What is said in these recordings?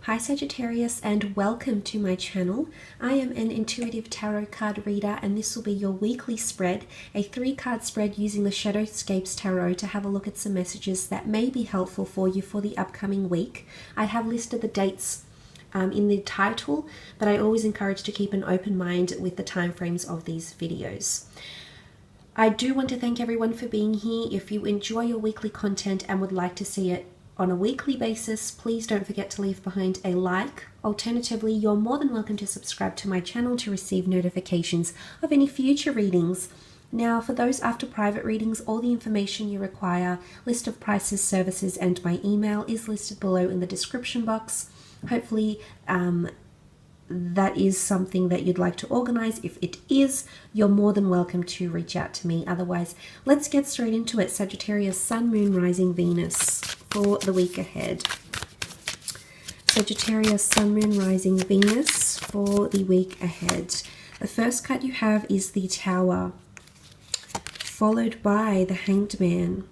Hi Sagittarius, and welcome to my channel. I am an intuitive tarot card reader, and this will be your weekly spread, a 3-card spread using the Shadowscapes Tarot to have a look at some messages that may be helpful for you for the upcoming week. I have listed the dates in the title, but I always encourage to keep an open mind with the time frames of these videos. I do want to thank everyone for being here. If you enjoy your weekly content and would like to see it on a weekly basis, please don't forget to leave behind a like. Alternatively, you're more than welcome to subscribe to my channel to receive notifications of any future readings. Now, for those after private readings, all the information you require, list of prices, services, and my email is listed below in the description box. Hopefully, that is something that you'd like to organize. If it is, you're more than welcome to reach out to me. Otherwise, let's get straight into it. Sagittarius, Sun, Moon, Rising, Venus for the week ahead. Sagittarius, Sun, Moon, Rising, Venus for the week ahead. The first card you have is the Tower, followed by the Hanged Man.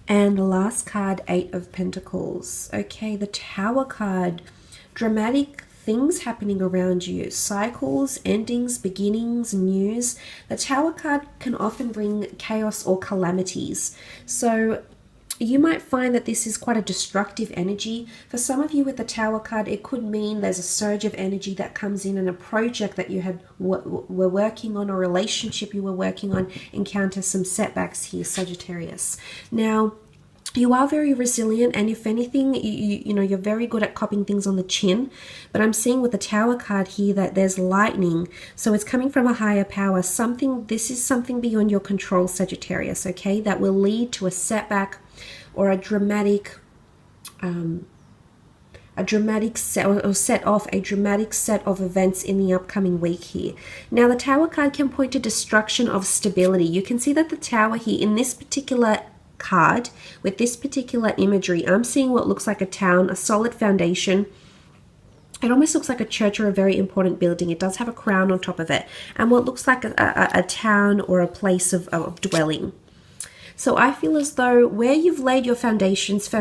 And the last card, 8 of Pentacles. Okay, the Tower card. Dramatic things happening around you, cycles, endings, beginnings, news. The Tower card can often bring chaos or calamities. So you might find that this is quite a destructive energy. For some of you with the Tower card, it could mean there's a surge of energy that comes in and a project that you were working on, or a relationship you were working on, encounters some setbacks here, Sagittarius. Now, you are very resilient, and if anything, you know, you're very good at copping things on the chin. But I'm seeing with the Tower card here that there's lightning, so it's coming from a higher power. This is something beyond your control, Sagittarius. Okay, that will lead to a setback or a dramatic set off a dramatic set of events in the upcoming week here. Now, the Tower card can point to destruction of stability. You can see that the Tower here in this particular card, with this particular imagery, I'm seeing what looks like a town, a solid foundation. It almost looks like a church or a very important building. It does have a crown on top of it, and what looks like a town or a place of dwelling. So I feel as though where you've laid your foundations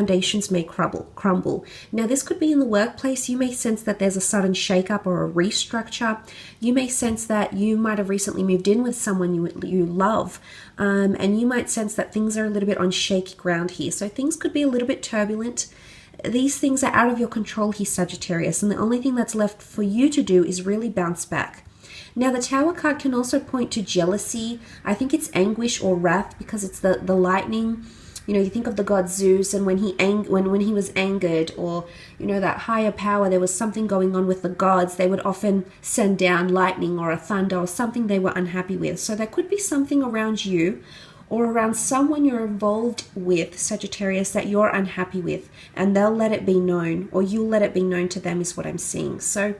may crumble. Now, this could be in the workplace. You may sense that there's a sudden shakeup or a restructure. You may sense that you might have recently moved in with someone you love, and you might sense that things are a little bit on shaky ground here. So things could be a little bit turbulent. These things are out of your control here, Sagittarius, and the only thing that's left for you to do is really bounce back. Now, the Tower card can also point to jealousy. I think it's anguish or wrath, because it's the lightning. You know, you think of the god Zeus, and when he was angered, or, you know, that higher power, there was something going on with the gods, they would often send down lightning or a thunder or something they were unhappy with. So there could be something around you or around someone you're involved with, Sagittarius, that you're unhappy with, and they'll let it be known, or you'll let it be known to them, is what I'm seeing. So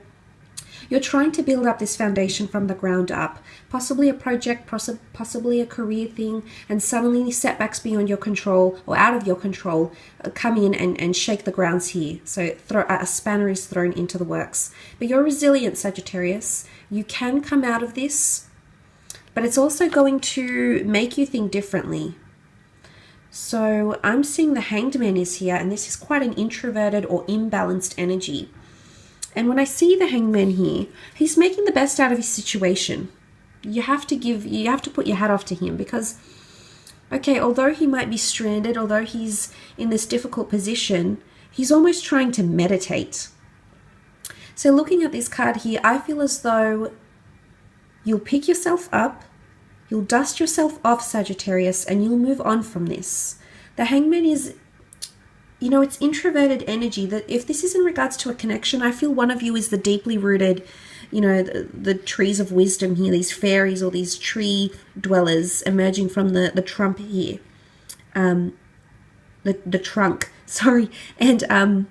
you're trying to build up this foundation from the ground up, possibly a project, possibly a career thing, and suddenly setbacks beyond your control or out of your control come in and shake the grounds here. So a spanner is thrown into the works. But you're resilient, Sagittarius. You can come out of this, but it's also going to make you think differently. So I'm seeing the Hanged Man is here, and this is quite an introverted or imbalanced energy. And when I see the Hanged Man here, he's making the best out of his situation. You have to put your hat off to him, because, okay, although he might be stranded, although he's in this difficult position, he's almost trying to meditate. So looking at this card here, I feel as though you'll pick yourself up, you'll dust yourself off, Sagittarius, and you'll move on from this. The Hanged Man is, you know, it's introverted energy. That if this is in regards to a connection, I feel one of you is the deeply rooted, you know, the trees of wisdom here, these fairies or these tree dwellers emerging from the trunk here. The trunk, sorry. And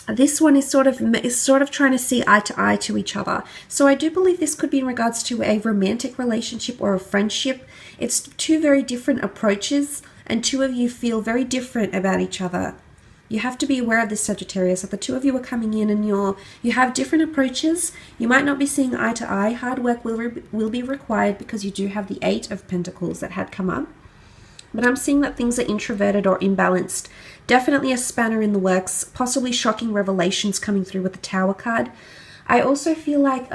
this one is sort of trying to see eye to eye to each other. So I do believe this could be in regards to a romantic relationship or a friendship. It's two very different approaches, and two of you feel very different about each other. You have to be aware of this, Sagittarius, that the two of you are coming in and you have different approaches. You might not be seeing eye to eye. Hard work will be required, because you do have the 8 of Pentacles that had come up. But I'm seeing that things are introverted or imbalanced. Definitely a spanner in the works, possibly shocking revelations coming through with the Tower card. I also feel like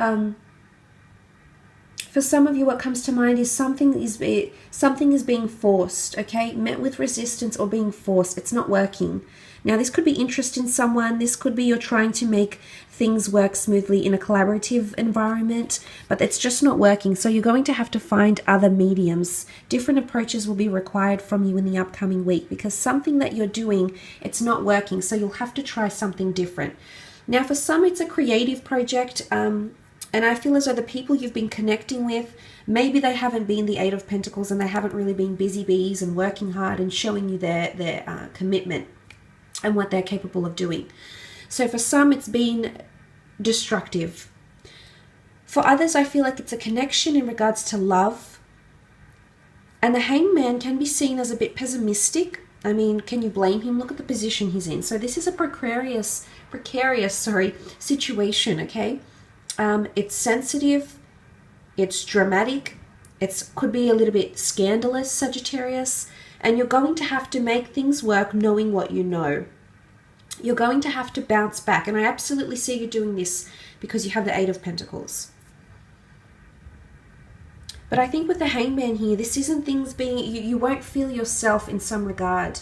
for some of you, what comes to mind is something is being forced, okay? Met with resistance or being forced. It's not working. Now, this could be interest in someone. This could be you're trying to make things work smoothly in a collaborative environment, but it's just not working. So you're going to have to find other mediums. Different approaches will be required from you in the upcoming week because something that you're doing, it's not working. So you'll have to try something different. Now, for some, it's a creative project, and I feel as though the people you've been connecting with, maybe they haven't been the Eight of Pentacles and they haven't really been busy bees and working hard and showing you their commitment and what they're capable of doing. So for some, it's been destructive. For others, I feel like it's a connection in regards to love. And the Hangman can be seen as a bit pessimistic. I mean, can you blame him? Look at the position he's in. So this is a precarious situation, okay? It's sensitive, it's dramatic, it could be a little bit scandalous, Sagittarius, and you're going to have to make things work knowing what you know. You're going to have to bounce back, and I absolutely see you doing this because you have the Eight of Pentacles. But I think with the Hangman here, this isn't things being, you won't feel yourself in some regard.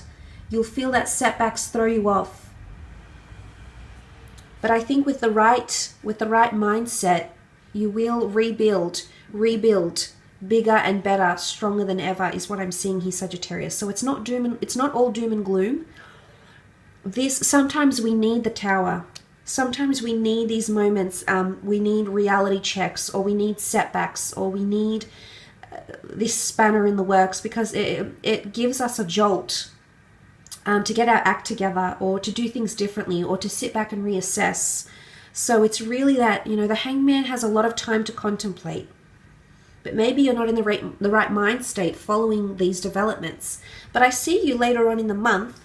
You'll feel that setbacks throw you off. But I think with the right mindset, you will rebuild bigger and better, stronger than ever is what I'm seeing here, Sagittarius. So it's not all doom and gloom. Sometimes we need the Tower. Sometimes we need these moments. We need reality checks, or we need setbacks, or we need this spanner in the works because it gives us a jolt. To get our act together, or to do things differently, or to sit back and reassess. So it's really that, the Hangman has a lot of time to contemplate. But maybe you're not in the right mind state following these developments. But I see you later on in the month,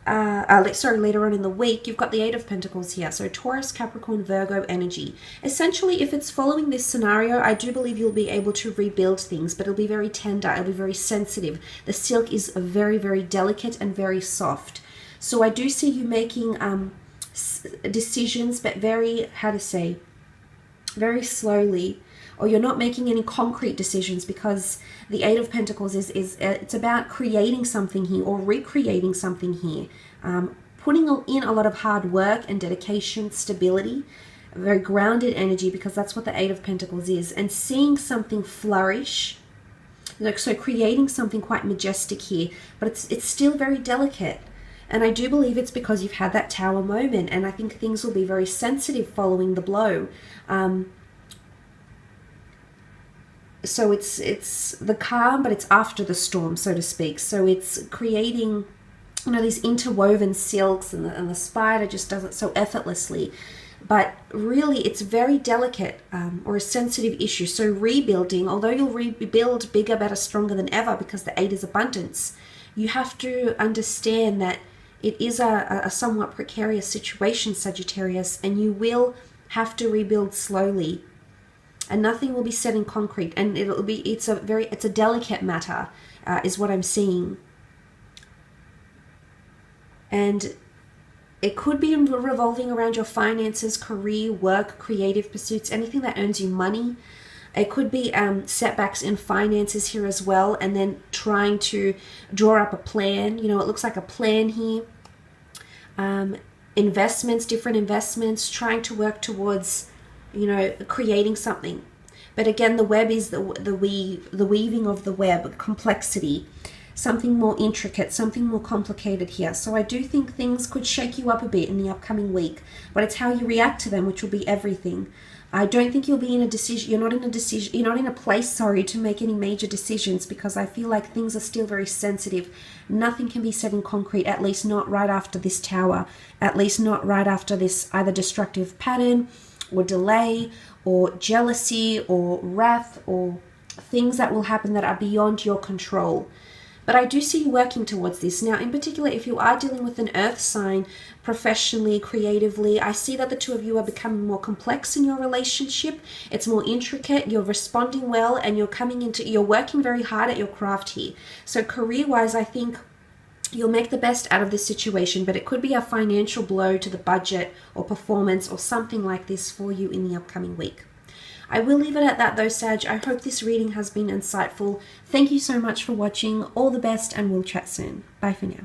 later on in the week, you've got the Eight of Pentacles here. So Taurus, Capricorn, Virgo energy. Essentially, if it's following this scenario, I do believe you'll be able to rebuild things, but it'll be very tender, it'll be very sensitive. The silk is very, very delicate and very soft. So I do see you making decisions, but very slowly. Or you're not making any concrete decisions because the Eight of Pentacles it's about creating something here or recreating something here. Putting in a lot of hard work and dedication, stability, very grounded energy, because that's what the Eight of Pentacles is. And seeing something flourish, so creating something quite majestic here, but it's still very delicate. And I do believe it's because you've had that Tower moment, and I think things will be very sensitive following the blow. So it's the calm, but it's after the storm, so to speak. So it's creating, these interwoven silks, and the spider just does it so effortlessly. But really, it's very delicate or a sensitive issue. So rebuilding, although you'll rebuild bigger, better, stronger than ever because the Eight is abundance, you have to understand that it is a somewhat precarious situation, Sagittarius, and you will have to rebuild slowly. And nothing will be set in concrete, and it's a delicate matter, is what I'm seeing. And it could be revolving around your finances, career, work, creative pursuits, anything that earns you money. It could be setbacks in finances here as well, and then trying to draw up a plan. It looks like a plan here. Investments, different investments, trying to work towards creating something. But again, the web is the weaving of the web, complexity, something more intricate, something more complicated here. So I do think things could shake you up a bit in the upcoming week, but it's how you react to them, which will be everything. I don't think you'll be in a decision. You're not in a place, to make any major decisions, because I feel like things are still very sensitive. Nothing can be set in concrete, at least not right after this Tower, at least not right after this either destructive pattern or delay or jealousy or wrath or things that will happen that are beyond your control. But I do see you working towards this. Now, in particular, if you are dealing with an earth sign professionally, creatively, I see that the two of you are becoming more complex in your relationship. It's more intricate, you're responding well, and you're working very hard at your craft here. So career-wise, I think you'll make the best out of this situation, but it could be a financial blow to the budget or performance or something like this for you in the upcoming week. I will leave it at that though, Sag. I hope this reading has been insightful. Thank you so much for watching. All the best, and we'll chat soon. Bye for now.